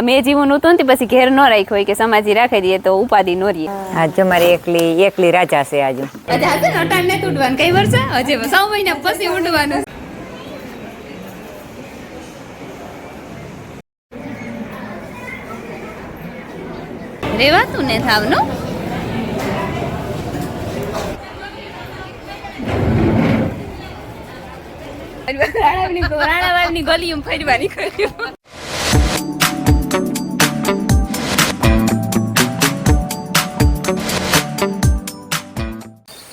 મેં જીવું નહોતું ને પછી ઘેર ન રાખ્યો હોય કે સમાજી રાખી દઈએ તો ઉપાધિ ન રહીએ. હા જો મારી એકલી રાજા છે આજુ. અચ્છા હશે ને અટાણ ને ઉડવાનું કઈ વર્ષે હજી 6 મહિના પછી ઉડવાનું. રેવાતું ને થાવનું રાણાવાડની ગલીમાં ફરવાની કર્યું.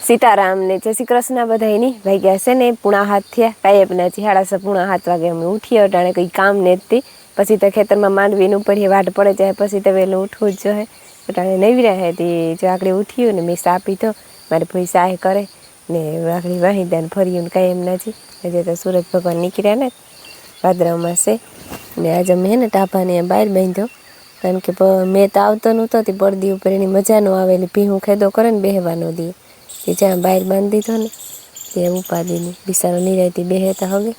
સીતારામ ને જય શ્રી કૃષ્ણ બધાયની ભાગ્યા છે ને પૂણા હાથ થયા કાયપના ચિહાડા પૂણા 7 વાગે અમે ઉઠીએ અટાણે કંઈ કામ ને જ પછી તો ખેતરમાં માંડવીનું પડીએ વાટ પડે જાય પછી તો વહેલું ઉઠવું જ જોઈએ અટાણે નવી રહ્યા હતી જો આગળ ઉઠ્યું ને મેં સા પીધો મારે ભાઈ સાહ કરે ને આગળ વાહિદાને ફર્યું ને કાંઈ એમ નથી આજે તો સૂરજ ભગવાન નીકળ્યા ને ભાદરવામાં છે ને આજે અમે ને ટાભાને બહાર બાંધ્યો કારણ કે મેં તો આવતો નહોતો તે પડદી ઉપર એની મજા ન આવેલી ભીહું ખેદો કરે ને બેહવાનો દે કે જ્યાં બહાર બાંધી દીધો ને તે ઉપાધિની બિસારો નિરાયતી બેહેતા હવે.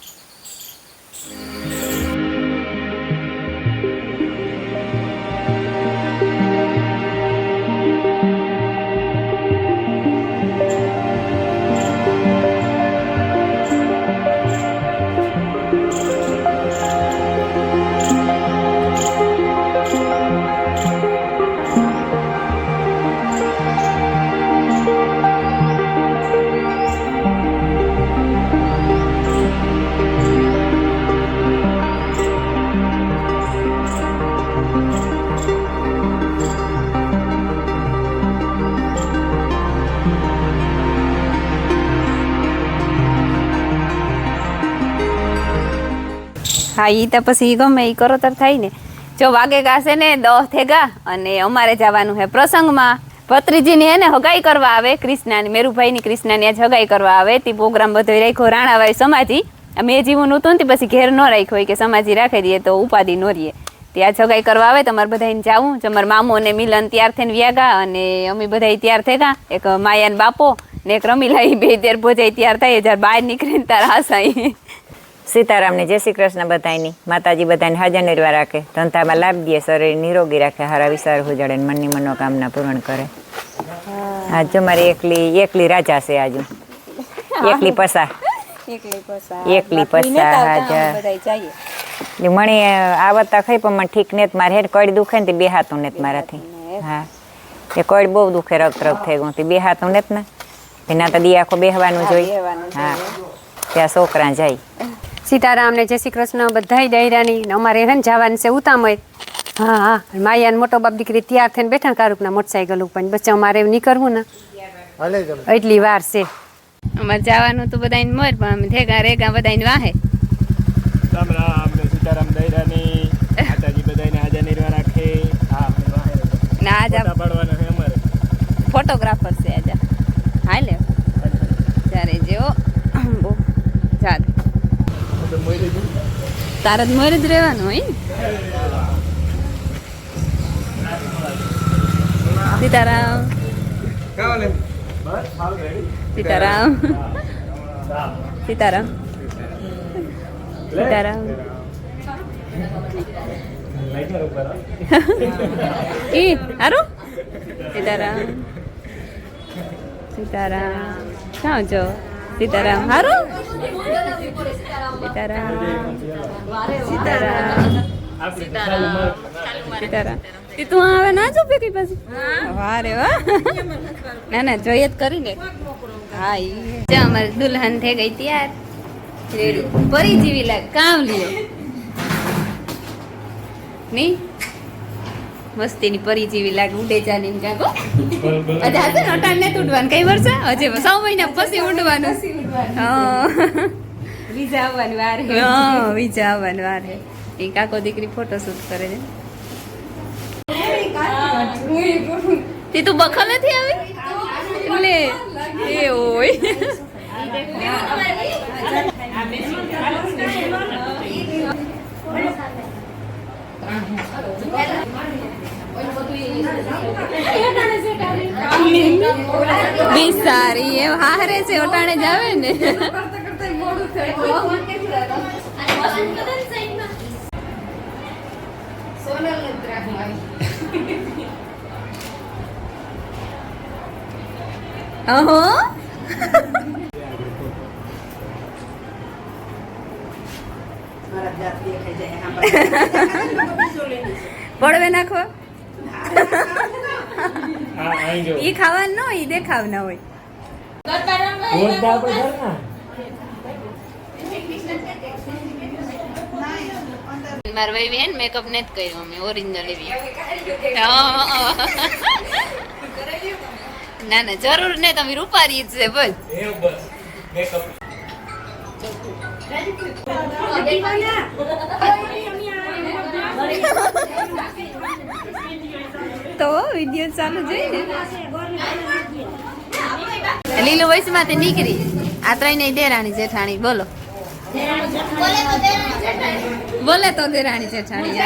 હા એ તો પછી ગમે એ કરોતર થાય ને. જો વાગે ગાશે ને 10 થેગા અને અમારે જવાનું છે પ્રસંગમાં. ભત્રીજીની હે ને હગાઈ કરવા આવે કૃષ્ણાની મેરુભાઈની કૃષ્ણાની આજ હગાઈ કરવા આવે તે પ્રોગ્રામ બધો રાખ્યો રાણાવાળી સમાજી. મેં જીવું નહોતું ને પછી ઘેર ન રાખ્યો હોય કે સમાજી રાખી દઈએ તો ઉપાધિ ન રહીએ. ત્યાં હગાઈ કરવા આવે તમારે બધાને જાવું તમારા મામો ને મિલન તૈયાર થઈને વ્યાગા અને અમે બધા તૈયાર થયા એક માયાન બાપો ને એક રમીલા બે દેર ભોજાઈ તૈયાર થાય જ્યારે બહાર નીકળીને તાર હાસાઈ. સીતારામને જય શ્રી કૃષ્ણ બધાયની માતાજી બધાને હાજર નિર્વા રાખે ધંધામાં લાભ દે શરીર નિરોગી રાખે હારા વિચાર ઉજાડે મનની મનોકામના પૂર્ણ કરે. હા જો મારી એકલી રાજા છે આજુ એકલી પસા હાજર મણી આવતા ખાઈ પણ મને ઠીક ને મારે હેડ કડી દુખે ને બે હાથું ને મારાથી. હા એ કડી બહુ દુખે રગ થઈ ગયું તે બે હાથું ને ને એના તો દી આખો બેહવાનું જોઈએ. હા ત્યાં છોકરા જાય. સીતારામ ને જય શ્રી કૃષ્ણ બધાય ડાયરાની અમારે હે ને જવાનું છે ઉતામય. હા હા માયાને મોટો બાપ દીકરી તૈયાર થઈને બેઠા કારુકના મોટરસાઇકલ ઉપર બસ અમારે નીકળવું ને એટલી વાર છે. અમારે જવાનું તો બધાને મોર પણ અમે થેગા રેગા બધાને વાહે. રામ રામ ને સીતારામ ડાયરાની માતાજી બધાને હાજર નિર્વા રાખે. હા ના આજ પાડવાના છે અમારે ફોટોગ્રાફર છે આજે. હાલે ત્યારે જેવો બહુ જાદ તારા જ મોર જ રહેવાનું હોય ને. સીતારામ સીતારામ સીતારામ સીતારામ ઈ હારું સીતારામ સીતારામ ક્યાં જો સીતારામ હારું સીતારામ સીતારામ સીતારામ તું આવે ના જો ભેગી પાછી. વાહ રે વાહ ના ના જોઈએ જ કરીને. હા ઈ અમારે દુલ્હન થઈ ગઈ તૈયાર રેડી પરી જેવી લાગ કામ લ્યો નહીં મસ્તીની પરી જેવી લાગ ઉડે જાની કાકો. અચ્છા હશે ને અટાણ ને ઉડવાનું કઈ વર્ષે હજી 6 મહિના પછી ઉડવાનું. હા વિઝા આવવાની વાર હે. હા વિઝા આવવાની વાર હે. એ કાકો દીકરી ફોટો શૂટ કરે છે. તે તું બખલ નથી આવી લે એ ઓય બિસારી એ હારે છે ઓટાણે જ આવે ને. અહો પડવે નાખો હા અહીં જો ઈ ખાવાનું ન હોય ઈ દેખાવ ના હોય બોલતા આપણે કરના મારા ભાઈ બેન મેકઅપ નથી કર્યો અમે ઓરિજિનલ એવી ના ના જરૂર નહીં તમે રૂપારી જ છે બોલ એ બસ મેકઅપ તો વિડિયો ચાલુ જોઈ ને લીલું વયસમાંથી નીકળી આ ત્રણેય દેરાણી જેઠાણી બોલો બોલે તો દેરાણી જેઠાણી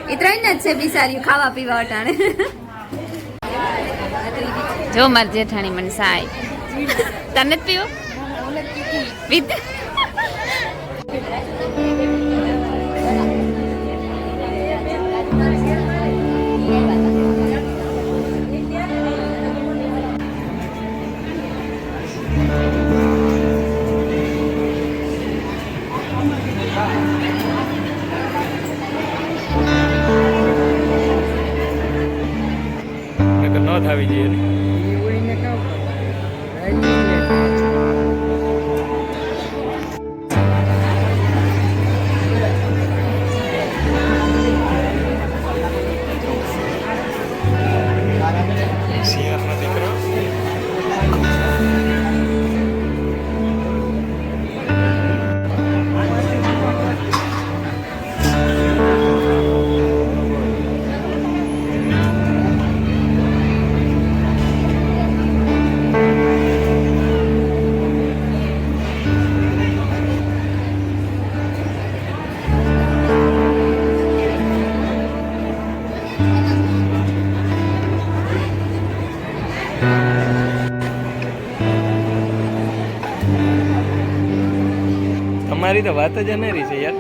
એ ત્રણ જ છે બિસારી ખાવા પીવા અટાણે જો માર જેઠાણી મને સાહેબ તને જ પીવો વિદ નકર ન થાવી જોઈએ સિંહનો દીકરો તમારી તો વાત જ અનેરી છે યાર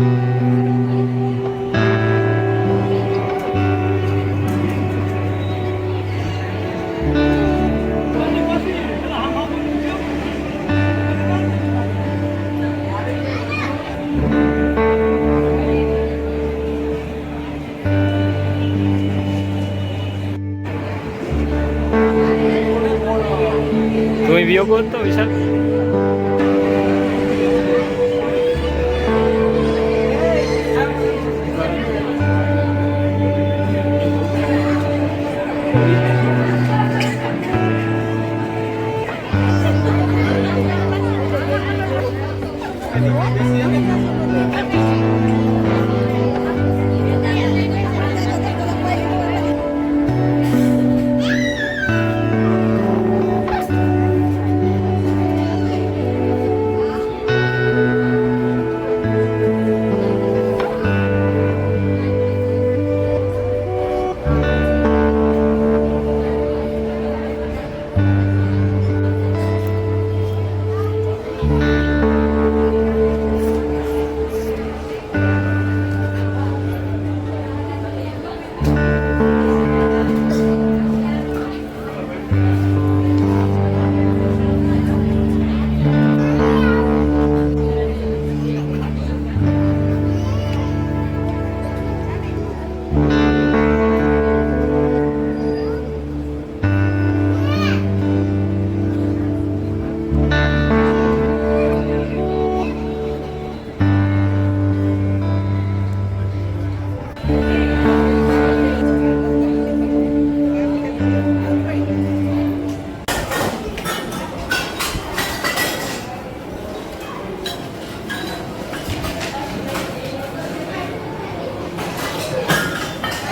તું વિયો ગો તો વિશાલ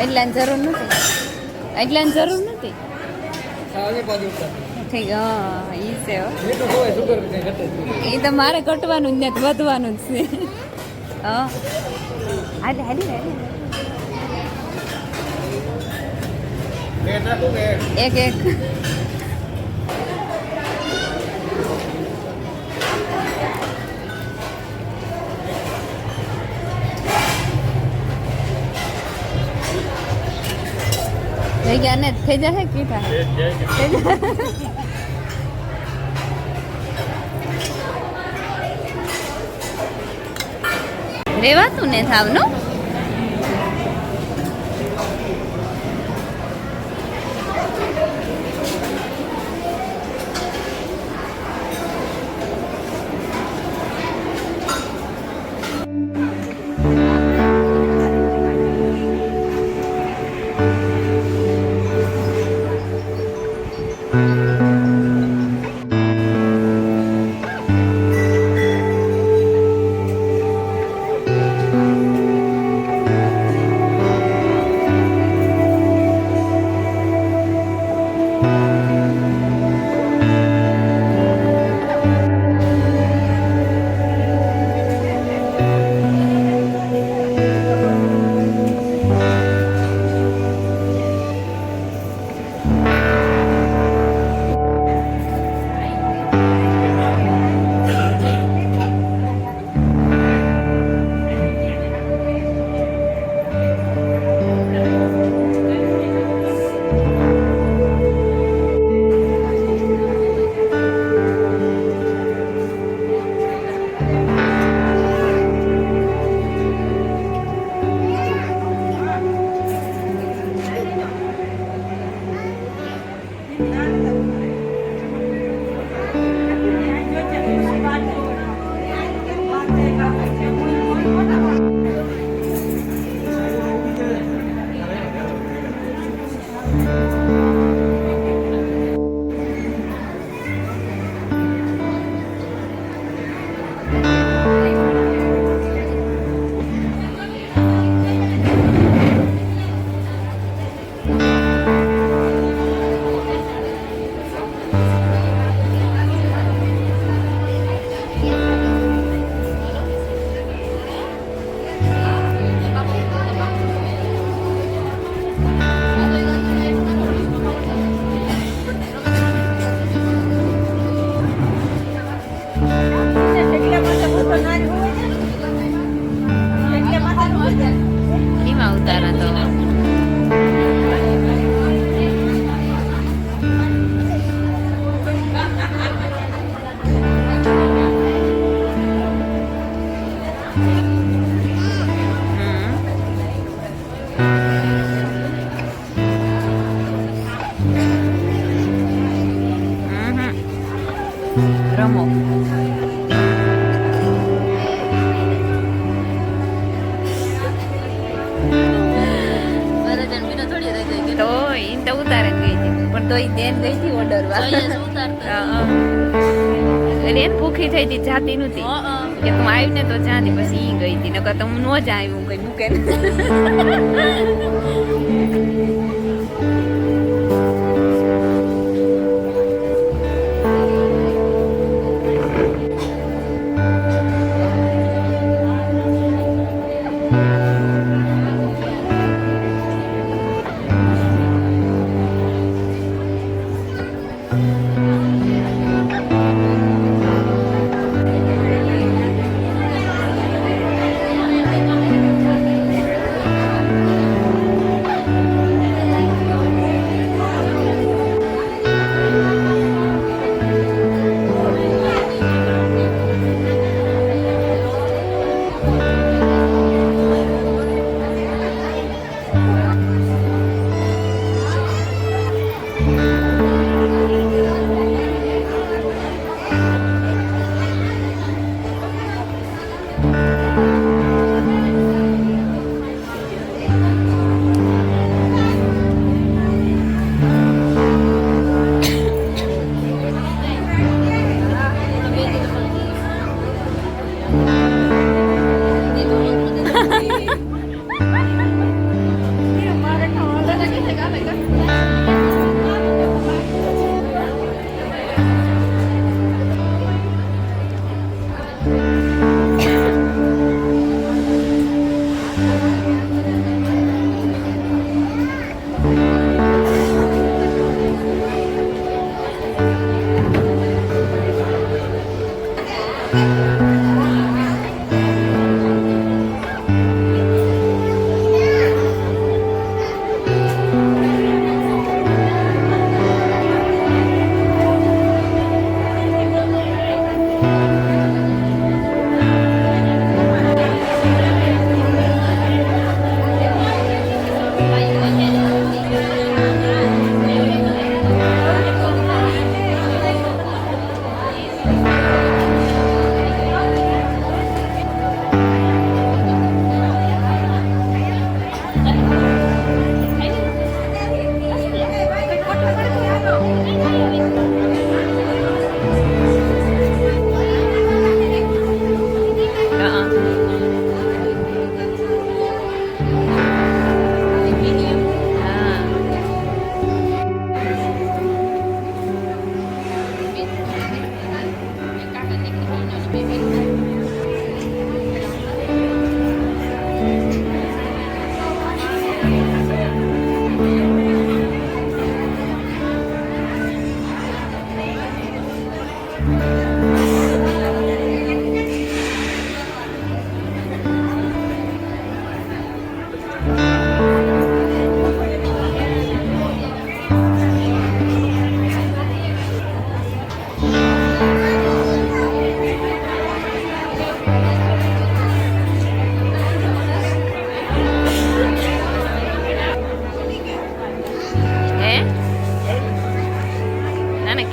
એટલાની જરૂર નથી એટલાની જરૂર નથી ઠીક હા ઈ છે એ તો મારે ઘટવાનું જ નથી વધવાનું જ છે હા હાલે હાલી એક એક જગ્યા ને થઈ જશે કીધા રેવાતું ને થાવનું રમો તો ઈ તો ઉતારે ગઈ હતી પણ તો ઈ દેન ગઈ હતી ઓર્ડર રેન ભૂખી થઈ હતી જાતી નહોતી કે તું આવી ને તો જાતી પછી ઈ ગઈ હતી નકર તો હું નો જ આવ્યું કઈ મૂકે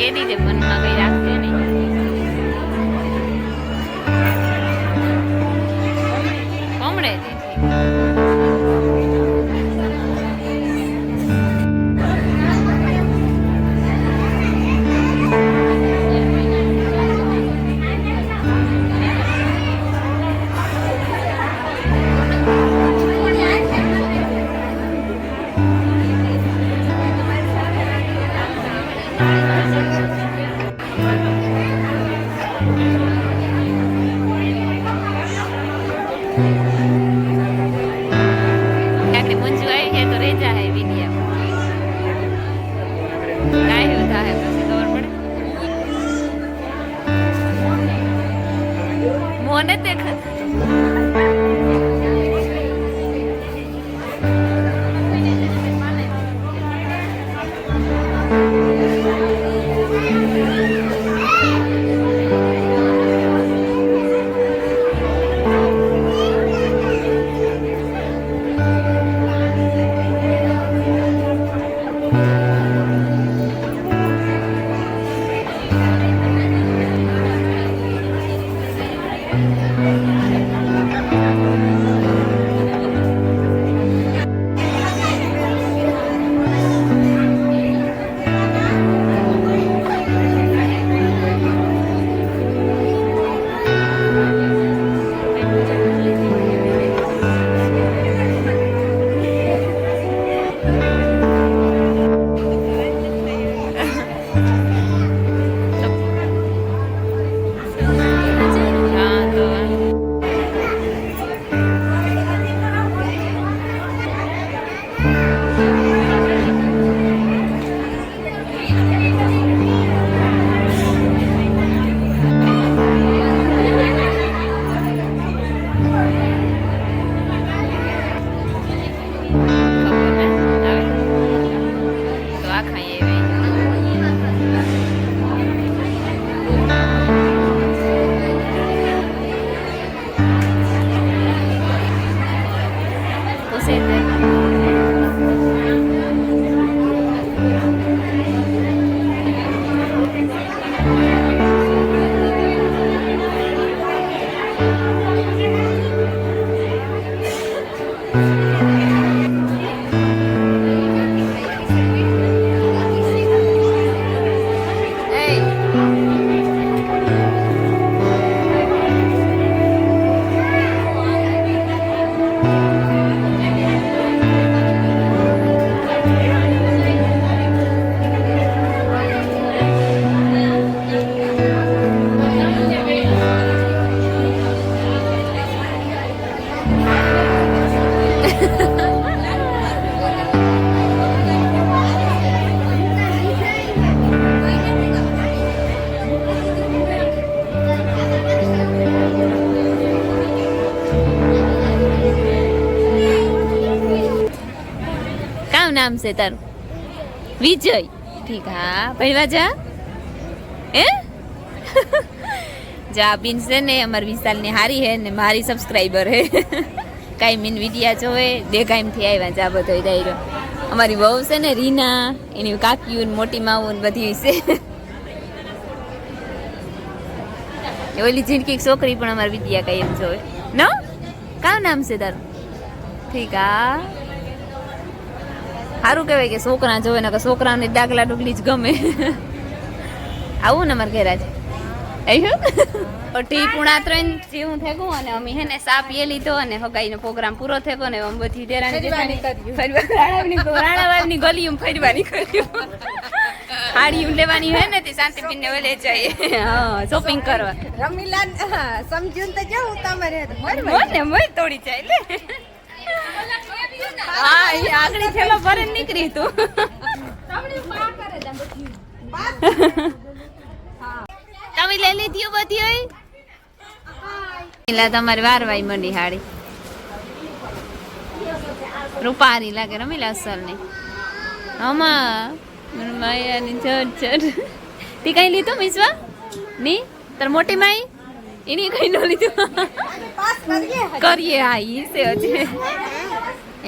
કે દીધે મનમાં કઈ રાખજો નહીં. હમણે આખરી મંજુ આવી છે તો રહી જાય વિડીયા કાંઈ એવું થાય પછી ખબર પડે મોને તે નામ છે તારું? વિજય. ઠીક, હા ભણવા જા. હે જા બીન છે ને અમારી વિશાલની હારી હે ને મારી સબસ્ક્રાઈબર હે. કાંઈ મીન વિડિયા જોવે બે કાયમથી આવ્યા જા બધો દાયરો. અમારી વહુ છે ને રીના, એની કાકીઓ ને મોટી માવું ને બધી છે. ઓલી જિંદગી છોકરી પણ અમારી વિદ્યા કઈ એમ જોવે ન. કાં નામ છે તારું? ઠીક, હા સારું કહેવાય કે છોકરા જોવે ને કે છોકરાને ડાગલા ડુગલી જ ગમે. આવું ને અમારે ઘેર આજે ટી પૂણા 3 જેવું થયું અને અમે હે ને સા પીએ લીધો અને હગાઈનો પ્રોગ્રામ પૂરો થયો ને અમે બધી રાણાવાવની ગલીયું ફરવાની કર્યું. હાડીયું લેવાની હોય ને તે શાંતિબેન ને ઓલે જાય હા શોપિંગ કરવા. રમીલા સમજ્યું તો કેવું તમારે મને મોય તોડી જાય લે. હા એ આગળ થેલો ભરે નીકળી તું. તમે લઈ લીધી બધી હોય એટલે તમારે વારવાઈ મંડી હાડી રૂપારી લાગે રમીલા અસલ ની. આમાં માયાની ચડ ચડ તી કઈ લીધું મિસવા ની તાર મોટી માઈ એની કઈ ન લીધું કરીએ. હા ઈ છે હજી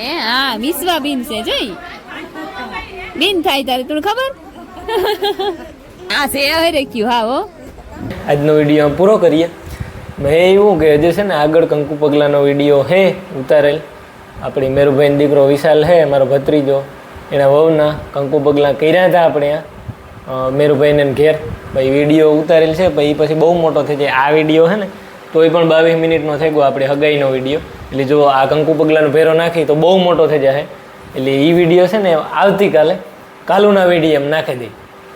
એ હા મિસવા બીન છે જોઈ બીન થાય તારે તું ખબર. હા સે હવે રાખ્યું હા હો આજનો વિડીયો પૂરો કરીએ. મેં એવું કે જે છે ને આગળ કંકુ પગલાંનો વિડીયો હે ઉતારેલ, આપણી મેરુભાઈનો દીકરો વિશાલ હે, મારો ભત્રીજો, એના વહુના કંકુ પગલાં કર્યા હતા આપણે ત્યાં મેરુભાઈને ઘેર. ભાઈ વિડીયો ઉતારેલ છે, પછી બહુ મોટો થઈ જાય. આ વિડીયો છે ને તોય પણ 22 મિનિટનો થઈ ગયો, આપણે હગાઈનો વિડીયો. એટલે જો આ કંકુ પગલાંનો ભેરો નાખી તો બહુ મોટો થઈ જાય. એટલે એ વિડીયો છે ને આવતીકાલે કાલુના વિડીયો એમ નાખી દઈ.